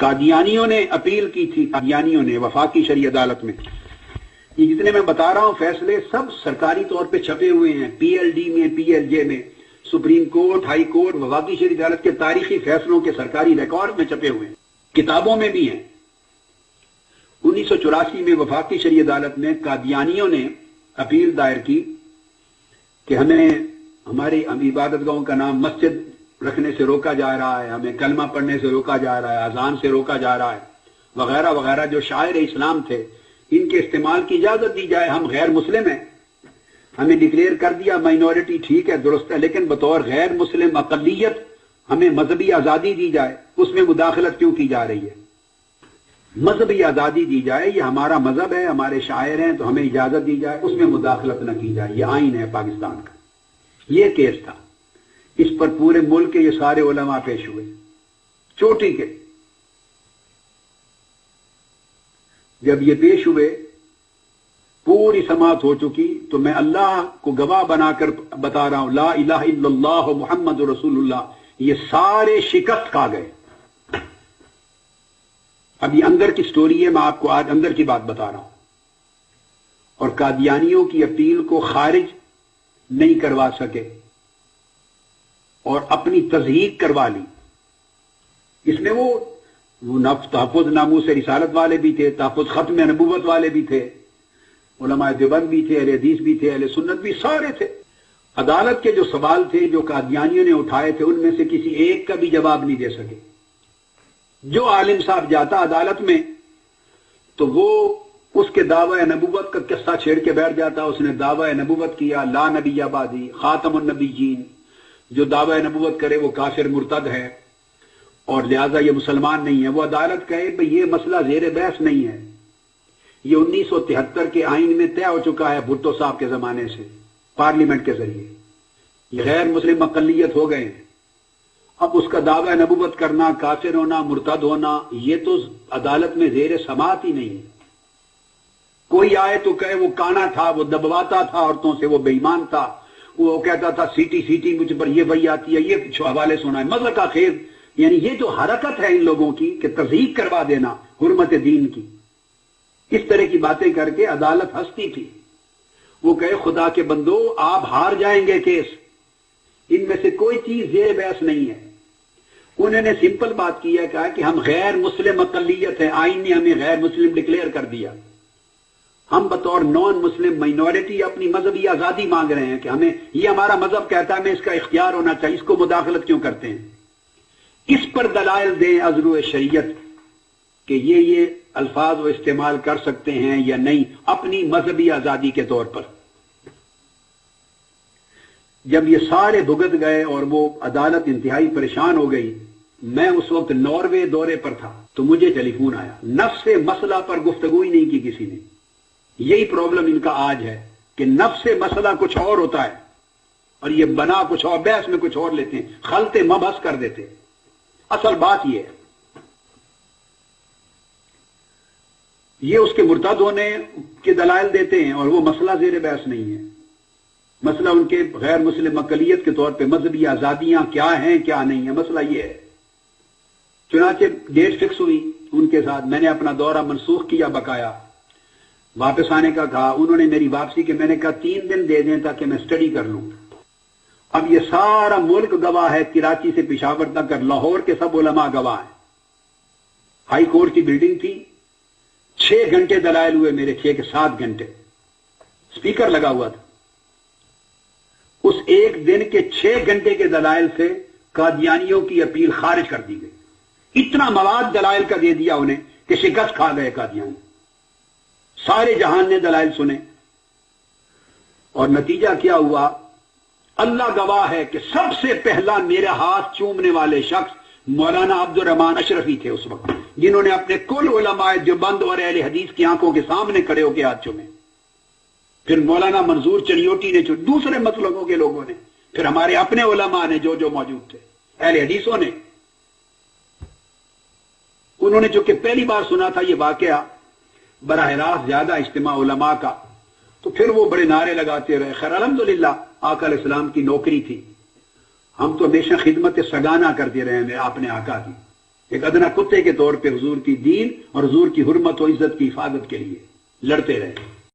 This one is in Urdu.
قادیانیوں نے اپیل کی تھی، قادیانیوں نے وفاقی شرعی عدالت میں. یہ جتنے میں بتا رہا ہوں فیصلے سب سرکاری طور پہ چھپے ہوئے ہیں، پی ایل ڈی میں، پی ایل جے میں، سپریم کورٹ، ہائی کورٹ، وفاقی شرعی عدالت کے تاریخی فیصلوں کے سرکاری ریکارڈ میں چھپے ہوئے ہیں، کتابوں میں بھی ہیں. 1984 میں وفاقی شرعی عدالت میں قادیانیوں نے اپیل دائر کی کہ ہمیں ہماری عبادت گاہوں کا نام مسجد رکھنے سے روکا جا رہا ہے، ہمیں کلمہ پڑھنے سے روکا جا رہا ہے، اذان سے روکا جا رہا ہے، وغیرہ وغیرہ. جو شاعر اسلام تھے ان کے استعمال کی اجازت دی جائے. ہم غیر مسلم ہیں، ہمیں ڈکلیئر کر دیا مائنورٹی، ٹھیک ہے، درست ہے، لیکن بطور غیر مسلم اقلیت ہمیں مذہبی آزادی دی جائے. اس میں مداخلت کیوں کی جا رہی ہے؟ مذہبی آزادی دی جائے، یہ ہمارا مذہب ہے، ہمارے شاعر ہیں، تو ہمیں اجازت دی جائے، اس میں مداخلت نہ کی جائے. یہ آئین ہے پاکستان کا. یہ کیس تھا، اس پر پورے ملک کے یہ سارے علماء پیش ہوئے چوٹی کے. جب یہ پیش ہوئے پوری سماعت ہو چکی تو میں اللہ کو گواہ بنا کر بتا رہا ہوں، لا الہ الا اللہ محمد رسول اللہ، یہ سارے شکست کھا گئے. اب یہ اندر کی سٹوری ہے، میں آپ کو آج اندر کی بات بتا رہا ہوں. اور قادیانیوں کی اپیل کو خارج نہیں کروا سکے اور اپنی تصدیق کروا لی. اس میں وہ تحفظ ناموس رسالت والے بھی تھے، تحفظ ختم نبوت والے بھی تھے، علماء دیوبند بھی تھے، اہل حدیث بھی تھے، اہل سنت بھی، سارے تھے. عدالت کے جو سوال تھے جو قادیانیوں نے اٹھائے تھے ان میں سے کسی ایک کا بھی جواب نہیں دے سکے. جو عالم صاحب جاتا عدالت میں تو وہ اس کے دعوی نبوت کا قصہ چھیڑ کے بیٹھ جاتا. اس نے دعوی نبوت کیا، لا نبی آبادی، خاتم النبیین، جو دعوی نبوت کرے وہ کافر مرتد ہے اور لہذا یہ مسلمان نہیں ہے. وہ عدالت کہے بھئی یہ مسئلہ زیر بحث نہیں ہے، یہ 1973 کے آئین میں طے ہو چکا ہے بھٹو صاحب کے زمانے سے پارلیمنٹ کے ذریعے. یہ غیر مسلم اقلیت ہو گئے ہیں. اب اس کا دعوی نبوت کرنا، کافر ہونا، مرتد ہونا، یہ تو عدالت میں زیر سماعت ہی نہیں ہے. کوئی آئے تو کہے وہ کانا تھا، وہ دبواتا تھا عورتوں سے، وہ بے ایمان تھا، وہ کہتا تھا سیٹی سیٹی مجھ پر یہ وہی آتی ہے، یہ حوالے سنا ہے. مذہب کا خیز، یعنی یہ جو حرکت ہے ان لوگوں کی کہ تصدیق کروا دینا حرمت دین کی، اس طرح کی باتیں کر کے عدالت ہنستی تھی. وہ کہے خدا کے بندو آپ ہار جائیں گے کیس، ان میں سے کوئی چیز زیر بحث نہیں ہے. انہوں نے سمپل بات کی ہے، کہا کہ ہم غیر مسلم اقلیت ہیں، آئین نے ہمیں غیر مسلم ڈکلیئر کر دیا، ہم بطور نان مسلم مائنورٹی اپنی مذہبی آزادی مانگ رہے ہیں کہ ہمیں یہ ہمارا مذہب کہتا ہے، ہمیں اس کا اختیار ہونا چاہیے، اس کو مداخلت کیوں کرتے ہیں؟ اس پر دلائل دیں عذر شریعت کہ یہ الفاظ وہ استعمال کر سکتے ہیں یا نہیں اپنی مذہبی آزادی کے طور پر. جب یہ سارے بھگت گئے اور وہ عدالت انتہائی پریشان ہو گئی، میں اس وقت ناروے دورے پر تھا تو مجھے ٹیلی فون آیا. نفس مسئلہ پر گفتگو ہی نہیں کی کسی نے. یہی پرابلم ان کا آج ہے کہ نفس مسئلہ کچھ اور ہوتا ہے اور یہ بنا کچھ اور، بحث میں کچھ اور لیتے ہیں، خلط مبحث کر دیتے. اصل بات یہ ہے، یہ اس کے مرتد ہونے کے دلائل دیتے ہیں اور وہ مسئلہ زیر بحث نہیں ہے. مسئلہ ان کے غیر مسلم اقلیت کے طور پہ مذہبی آزادیاں کیا ہیں کیا نہیں ہیں، مسئلہ یہ ہے. چنانچہ ڈیٹ فکس ہوئی ان کے ساتھ، میں نے اپنا دورہ منسوخ کیا، بقایا واپس آنے کا کہا. انہوں نے میری واپسی کے، میں نے کہا 3 دن دے دیں تاکہ میں اسٹڈی کر لوں. اب یہ سارا ملک گواہ ہے، کراچی سے پشاور تک کر لاہور کے سب علماء گواہ ہیں. ہائی کورٹ کی بلڈنگ تھی، 6 گھنٹے دلائل ہوئے میرے، 6 کے 7 گھنٹے اسپیکر لگا ہوا تھا. اس ایک دن کے 6 گھنٹے کے دلائل سے قادیانیوں کی اپیل خارج کر دی گئی. اتنا مواد دلائل کا دے دیا انہیں کہ شکست کھا گئے قادیانی. سارے جہان نے دلائل سنے اور نتیجہ کیا ہوا؟ اللہ گواہ ہے کہ سب سے پہلا میرا ہاتھ چومنے والے شخص مولانا عبد الرحمان اشرفی تھے اس وقت، جنہوں نے اپنے کل علماء دیوبند اور اہل حدیث کی آنکھوں کے سامنے کھڑے ہو کے ہاتھ چومے. پھر مولانا منظور چنیوٹی نے، دوسرے مسلکوں کے لوگوں نے، پھر ہمارے اپنے علماء نے جو موجود تھے، اہل حدیثوں نے. انہوں نے جو کہ پہلی بار سنا تھا یہ واقعہ براہ راست زیادہ اجتماع علماء کا، تو پھر وہ بڑے نعرے لگاتے رہے. خیر الحمدللہ آقا علیہ السلام کی نوکری تھی، ہم تو ہمیشہ خدمت سگانہ کرتے رہے ہیں اپنے آقا کی. ایک ادنا کتے کے طور پہ حضور کی دین اور حضور کی حرمت و عزت کی حفاظت کے لیے لڑتے رہے.